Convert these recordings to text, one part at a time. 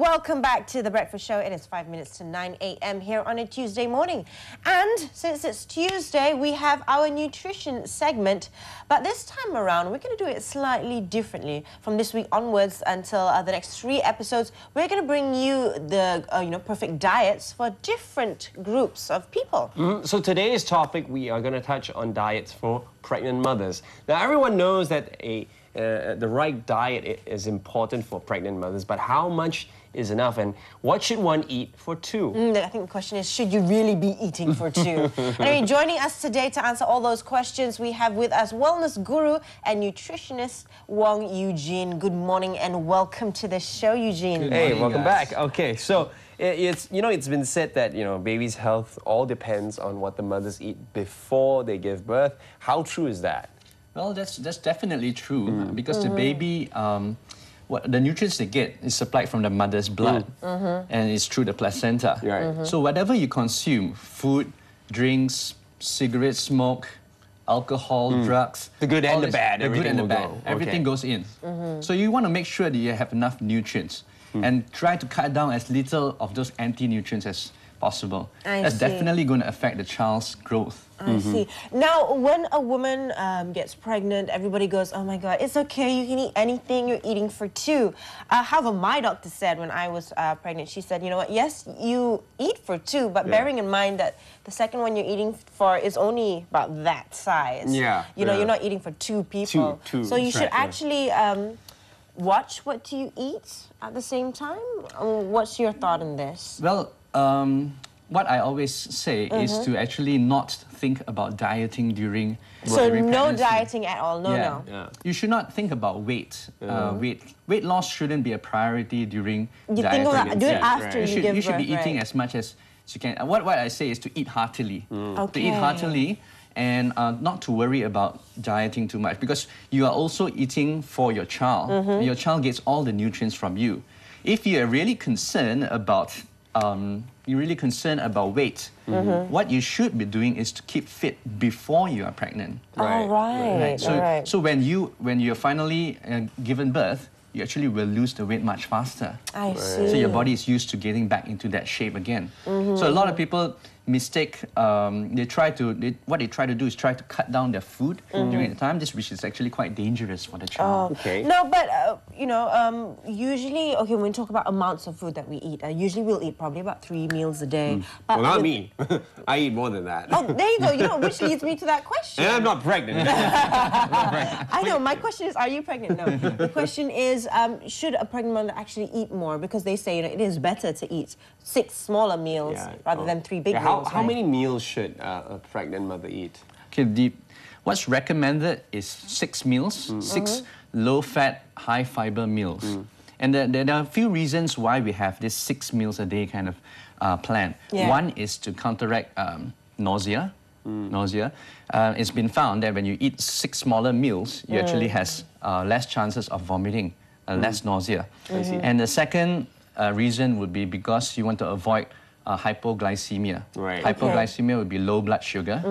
welcome back to The Breakfast Show. It is 5 minutes to 9 a.m. here on a Tuesday morning. And since it's Tuesday, we have our nutrition segment. But this time around, we're going to do it slightly differently. From this week onwards until the next 3 episodes, we're going to bring you the perfect diets for different groups of people. So today's topic, we are going to touch on diets for pregnant mothers. Now, everyone knows that the right diet is important for pregnant mothers, but how much is enough, and what should one eat for 2? I think the question is, should you really be eating for 2? Anyway, joining us today to answer all those questions, we have with us wellness guru and nutritionist Wong Eugene. Good morning and welcome to the show, Eugene. Hey, welcome back. Okay, so it's been said that baby's health all depends on what the mothers eat before they give birth. How true is that? Well, that's definitely true because the baby, the nutrients they get is supplied from the mother's blood and it's through the placenta. Right. So whatever you consume, food, drinks, cigarettes, smoke, alcohol, drugs, the good and the bad, the good and the bad, go. everything goes in. So you want to make sure that you have enough nutrients and try to cut down as little of those anti-nutrients as possible. That's definitely going to affect the child's growth. I see. Now, when a woman gets pregnant, everybody goes, oh my God, it's okay, you can eat anything, you're eating for 2. However, my doctor said when I was pregnant, she said, you know what, yes, you eat for 2, but bearing in mind that the second one you're eating for is only about that size. Yeah. You're not eating for 2 people. Two, so you should actually watch what you eat at the same time. What's your thought on this? Well, what I always say is to actually not think about dieting during So no dieting at all, no. Yeah. You should not think about weight. Weight loss shouldn't be a priority during dieting. Do it after you give birth. You should be eating as much as you can. What I say is to eat heartily. To eat heartily and not to worry about dieting too much because you are also eating for your child. And your child gets all the nutrients from you. If you are really concerned about weight, what you should be doing is to keep fit before you are pregnant. So when you're finally given birth, you actually will lose the weight much faster. I see. So your body is used to getting back into that shape again. So a lot of people mistake, what they try to do is try to cut down their food during the time, which is actually quite dangerous for the child. No, but usually, when we talk about amounts of food that we eat, usually we'll eat probably about 3 meals a day. Well, not me. I eat more than that. Oh, there you go. Which leads me to that question. And I'm not pregnant. I know. My question is, are you pregnant? No. The question is, should a pregnant mother actually eat more? Because they say it is better to eat 6 smaller meals rather than 3 big meals. How many meals should a pregnant mother eat? Okay, what's recommended is 6 meals, 6 low-fat, high-fiber meals. And there are a few reasons why we have this 6 meals a day kind of plan. One is to counteract nausea. It's been found that when you eat 6 smaller meals, you actually has less chances of vomiting, less nausea. And the second reason would be because you want to avoid hypoglycemia. Hypoglycemia would be low blood sugar,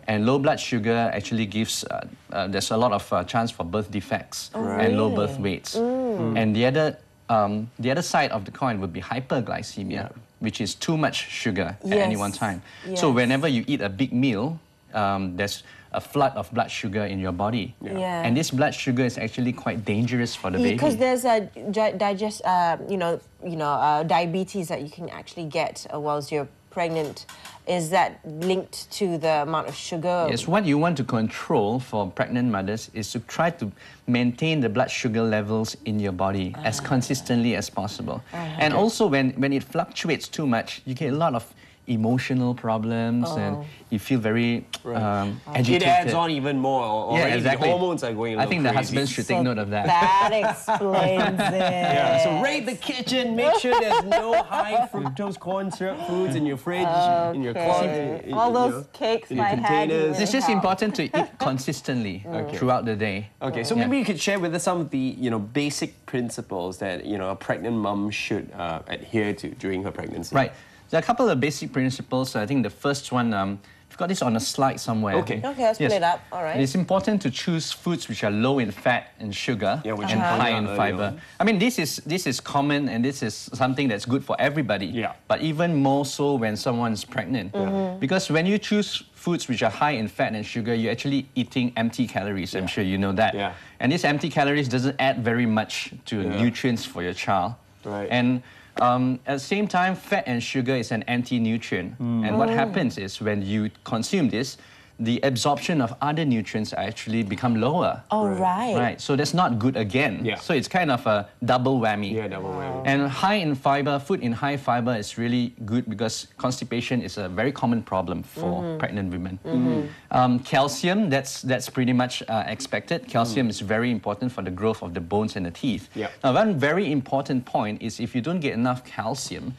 and low blood sugar actually gives there's a lot of chance for birth defects and low birth weights. And the other side of the coin would be hyperglycemia, which is too much sugar at any one time. So whenever you eat a big meal, there's a flood of blood sugar in your body. And this blood sugar is actually quite dangerous for the baby. Because there's a diabetes that you can actually get whilst you're pregnant. Is that linked to the amount of sugar? Yes, what you want to control for pregnant mothers is to try to maintain the blood sugar levels in your body as consistently as possible. And also when it fluctuates too much, you get a lot of emotional problems and you feel very agitated. It adds on even more. The hormones are going a little I think the crazy. husbands should take note of that. That explains it. So raid the kitchen, make sure there's no high fructose corn syrup foods in your fridge, in your closet. All those cakes I had. It's just important to eat consistently throughout the day. Okay, so maybe you could share with us some of the basic principles that a pregnant mom should adhere to during her pregnancy. Right. There are a couple of basic principles. I think the first one, got this on a slide somewhere. Okay. Okay, let's pull it up. All right. It's important to choose foods which are low in fat and sugar which and you high pointed in out fiber. earlier. I mean, this is common and this is something that's good for everybody. Yeah. But even more so when someone's pregnant. Because when you choose foods which are high in fat and sugar, you're actually eating empty calories. I'm sure you know that. Yeah. And these empty calories doesn't add very much to nutrients for your child. Right. And at the same time, fat and sugar is an anti-nutrient. And what happens is when you consume this, the absorption of other nutrients actually become lower. Oh, right. Right, so that's not good again. Yeah. So it's kind of a double whammy. Yeah, double whammy. And high in fiber, food in high fiber is really good because constipation is a very common problem for pregnant women. Calcium, that's pretty much expected. Calcium is very important for the growth of the bones and the teeth. Yeah. Now, one very important point is if you don't get enough calcium,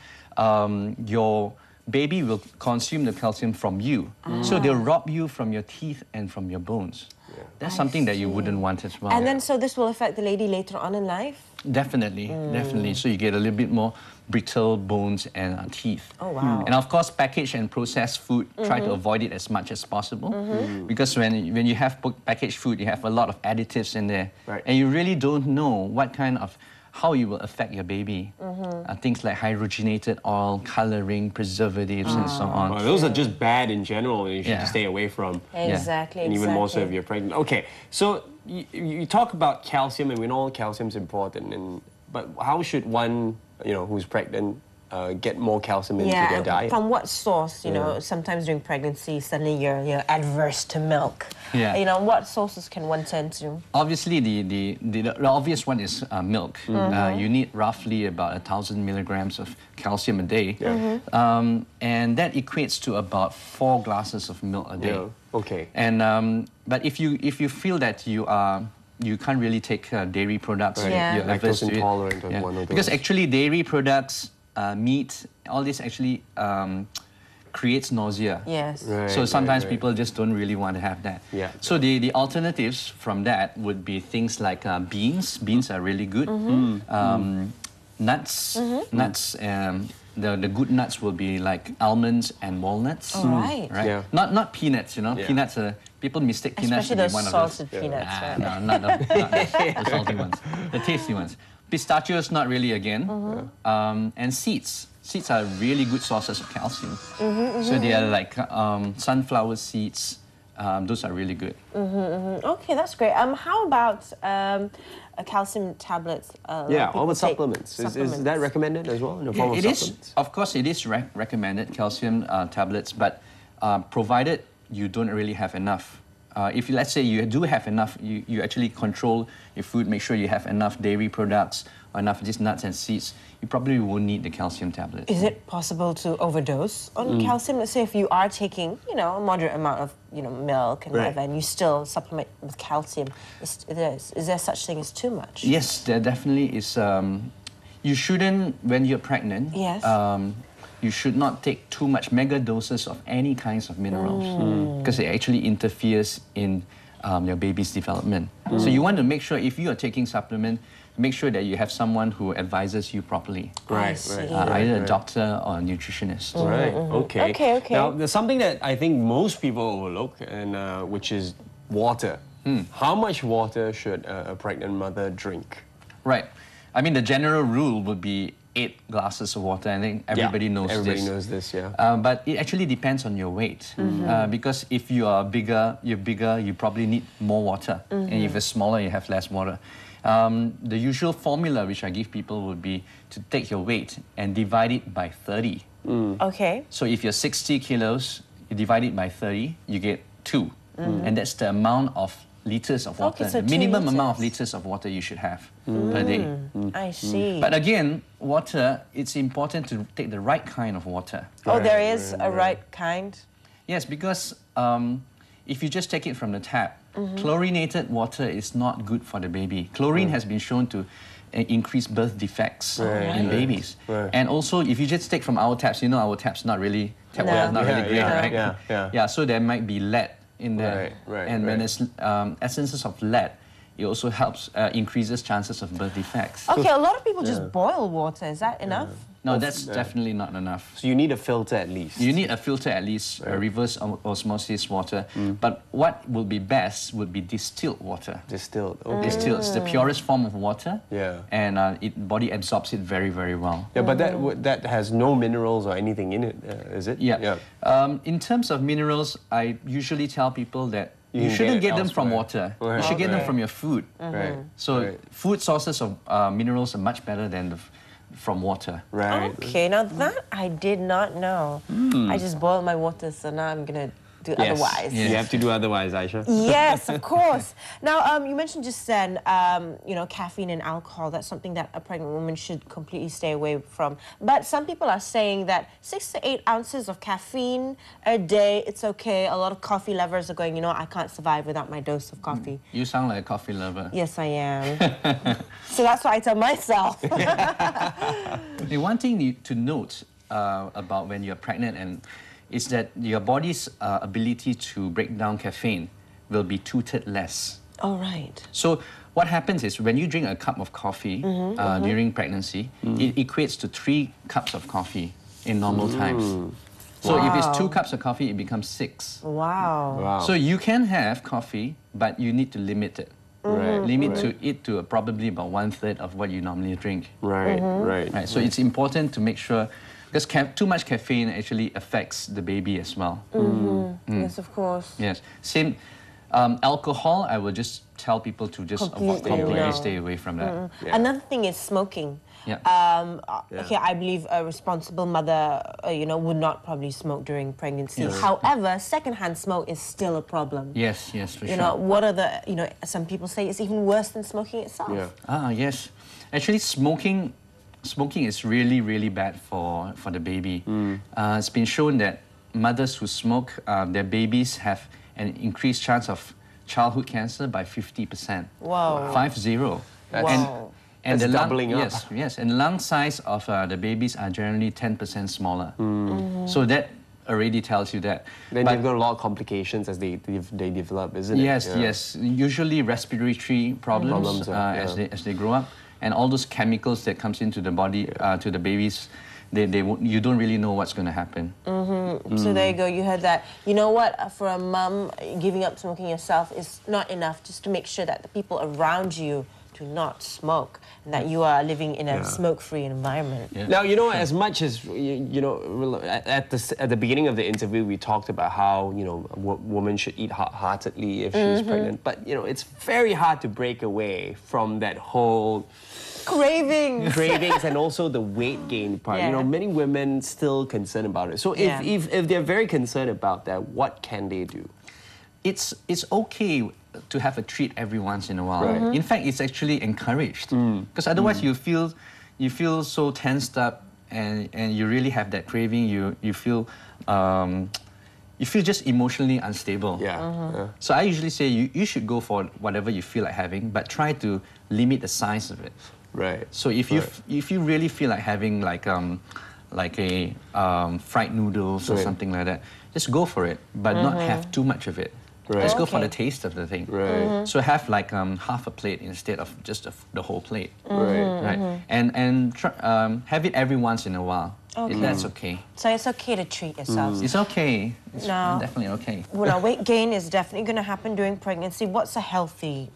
your baby will consume the calcium from you. So they'll rob you from your teeth and from your bones. That's something that you wouldn't want as well. And then, so this will affect the lady later on in life? Definitely, definitely. So you get a little bit more brittle bones and teeth. Oh, wow. And of course, packaged and processed food, try to avoid it as much as possible. Because when you have packaged food, you have a lot of additives in there. Right. And you really don't know what kind of how it will affect your baby. Things like hydrogenated oil, coloring, preservatives, and so on. Well, those are just bad in general, and you should Yeah. stay away from. Exactly, And even more so if exactly. you're pregnant. Okay, so you talk about calcium, and we know calcium's important. But how should one, who's pregnant, get more calcium into their diet? From what source? You know, sometimes during pregnancy, suddenly you're adverse to milk. Yeah. You know, what sources can one turn to? Obviously, the obvious one is milk. You need roughly about 1,000 milligrams of calcium a day. And that equates to about 4 glasses of milk a day. Yeah. Okay. And but if you feel that you can't really take dairy products, Right. Yeah. you're averse Lactose to it. intolerant or one of Because those. actually dairy products, meat, all this actually creates nausea. Yes. Right, So sometimes right. people just don't really want to have that. Yeah. So the alternatives from that would be things like beans. Beans are really good. Nuts. Nuts. The good nuts will be like almonds and walnuts. All right. Right. Yeah. Not peanuts. Yeah. Peanuts. People mistake peanuts Especially to be those one of those. salted peanuts. Ah, right? no, not the salty ones. The tasty ones. Pistachios, not really again. And seeds. Seeds are really good sources of calcium. So they are like sunflower seeds. Those are really good. Okay, that's great. How about calcium tablets? Yeah, all people the take supplements. Is that supplements. recommended as well in the form of It is, supplements? of course, it is recommended, calcium tablets, but provided you don't really have enough. If you, let's say you do have enough, you actually control your food, make sure you have enough dairy products or enough of these nuts and seeds, you probably won't need the calcium tablets. Is it possible to overdose on calcium? Let's say if you are taking, a moderate amount of, milk and Right. whatever, and you still supplement with calcium, is there such thing as too much? Yes, there definitely is. You shouldn't, when you're pregnant, Yes. You should not take too much mega doses of any kinds of minerals because it actually interferes in your baby's development. So you want to make sure if you are taking supplement, make sure that you have someone who advises you properly. I see. Either a doctor or a nutritionist. Right. Okay. Okay. Now, there's something that I think most people overlook, and which is water. How much water should a pregnant mother drink? Right. I mean, the general rule would be 8 glasses of water. I think everybody knows this. Everybody knows this, yeah. But it actually depends on your weight. Because if you are bigger, you probably need more water. And if you're smaller, you have less water. The usual formula which I give people would be to take your weight and divide it by 30. Okay. So if you're 60 kilos, you divide it by 30, you get 2. And that's the amount of liters of water, Okay, so the 2 minimum amount of liters. liters of water you should have per day. I see. But again, water, it's important to take the right kind of water. there is a right kind? Yes, because if you just take it from the tap, chlorinated water is not good for the baby. Chlorine has been shown to increase birth defects in babies. Right. And also, if you just take from our taps, our taps not really, tap water is not really great, right? Yeah. So there might be lead in there. Right, and when right. there's essences of lead, it also helps, increases chances of birth defects. Okay, a lot of people just boil water. Is that enough? No, that's definitely not enough. So you need a filter at least. You need a filter at least, reverse osmosis water. But what will be best would be distilled water. Distilled. Okay. Distilled, it's the purest form of water. Yeah. And body absorbs it very, very well. Yeah, but that has no minerals or anything in it, is it? Yeah. In terms of minerals, I usually tell people that you can shouldn't get it get them from elsewhere. water. You should get them from your food. Right. So food sources of minerals are much better than from water. Right. Okay, now that I did not know. I just boiled my water, so now I'm gonna do otherwise. Yes. You have to do otherwise, Aisha. Yes, of course. Now, you mentioned just then, you know, caffeine and alcohol. That's something that a pregnant woman should completely stay away from. But some people are saying that 6 to 8 ounces of caffeine a day, it's okay. A lot of coffee lovers are going, you know, I can't survive without my dose of coffee. You sound like a coffee lover. Yes, I am. So that's what I tell myself. The one thing to note about when you're pregnant is that your body's ability to break down caffeine will be 2/3 less. All right. So what happens is when you drink a cup of coffee during pregnancy, it equates to 3 cups of coffee in normal times. So if it's 2 cups of coffee, it becomes 6. Wow. So you can have coffee, but you need to limit it. Limit to it to probably about 1/3 of what you normally drink. Right. So it's important to make sure, because too much caffeine actually affects the baby as well. Yes, of course. Yes. Same. Alcohol, I will just tell people to just completely stay away from that. Another thing is smoking. Okay, I believe a responsible mother, you know, would not probably smoke during pregnancy. However, secondhand smoke is still a problem. Yes, for sure. You know, what are the, you know, some people say it's even worse than smoking itself. Yes. Actually, smoking is really, really bad for the baby. It's been shown that mothers who smoke, their babies have an increased chance of childhood cancer by 50%. Wow. 50. Wow. And That's the lung, doubling up. Yes, and the lung size of the babies are generally 10% smaller. So that already tells you that. Then you've got a lot of complications as they develop, isn't it? Yes. Usually respiratory problems as they grow up, and all those chemicals that comes into the body to the babies, you don't really know what's going to happen. So there you go. You heard that. You know what? For a mum, giving up smoking yourself is not enough. Just to make sure that the people around you do not smoke and that you are living in a smoke-free environment. Now, you know, as much as, you know, at the beginning of the interview, we talked about how, you know, a woman should eat heartedly if she's pregnant. But, you know, it's very hard to break away from that whole cravings and also the weight gain part. You know, many women still concerned about it. So if they're very concerned about that, what can they do? It's okay to have a treat every once in a while. In fact, it's actually encouraged, because otherwise you feel so tensed up and you really have that craving. You feel just emotionally unstable. So I usually say you should go for whatever you feel like having, but try to limit the size of it. So if you really feel like having like a fried noodles or something like that, just go for it, but not have too much of it. Just go for the taste of the thing. So have like half a plate instead of just the whole plate. And have it every once in a while. That's okay. So it's okay to treat yourselves. It's okay. It's definitely okay. Well, weight gain is definitely going to happen during pregnancy. What's a healthy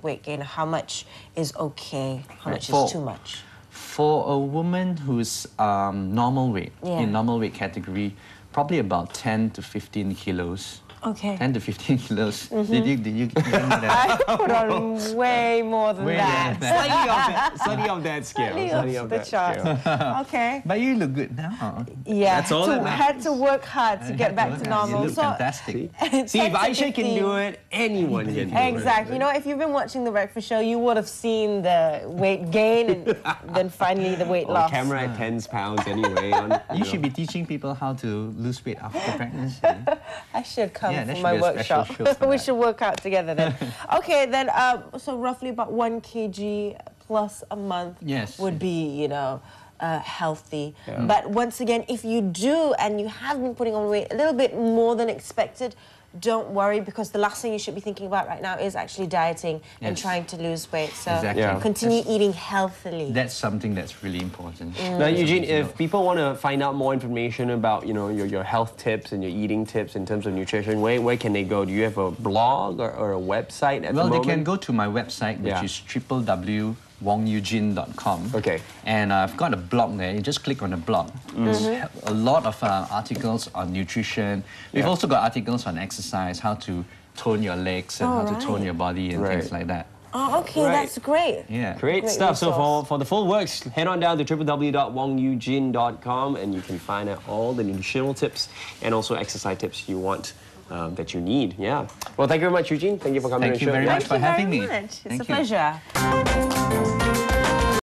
weight gain? How much is okay? How much is too much? For a woman who's normal weight, in normal weight category, probably about 10 to 15 kilos. 10 to 15 kilos. Did you give me that? I put on way more than that. Slightly off that scale. Slightly off the chart. Okay. But you look good now. Yeah. That's all that matters. Had to work hard to get back to normal. You look fantastic. See, if Aisha can do it, anyone can do it. Exactly. You know, if you've been watching The Breakfast Show, you would have seen the weight gain and then finally the weight loss. Camera at 10 pounds anyway. You should be teaching people how to lose weight after pregnancy. I should come for should my be a workshop. special show for We that. should work out together then. Okay, then, so roughly about 1 kg plus a month would be, you know, healthy. But once again, if you do and you have been putting on weight a little bit more than expected, don't worry, because the last thing you should be thinking about right now is actually dieting and trying to lose weight. So Exactly. Yeah. continue eating healthily. That's something that's really important. Now, Eugene, if people want to find out more information about, you know, your health tips and your eating tips in terms of nutrition, where can they go? Do you have a blog or a website at the moment? Well, they can go to my website, which is www.wongeugene.com. Okay. And I've got a blog there. You just click on the blog. There's a lot of articles on nutrition. We've also got articles on exercise, how to tone your legs and how to tone your body and things like that. Oh, okay, that's great. Yeah. Great stuff. So for the full works, head on down to www.wongeugene.com and you can find out all the nutritional tips and also exercise tips you want. That you need, yeah. Well, thank you very much, Eugene. Thank you for coming on the show. Thank you very much for having me. It's a pleasure.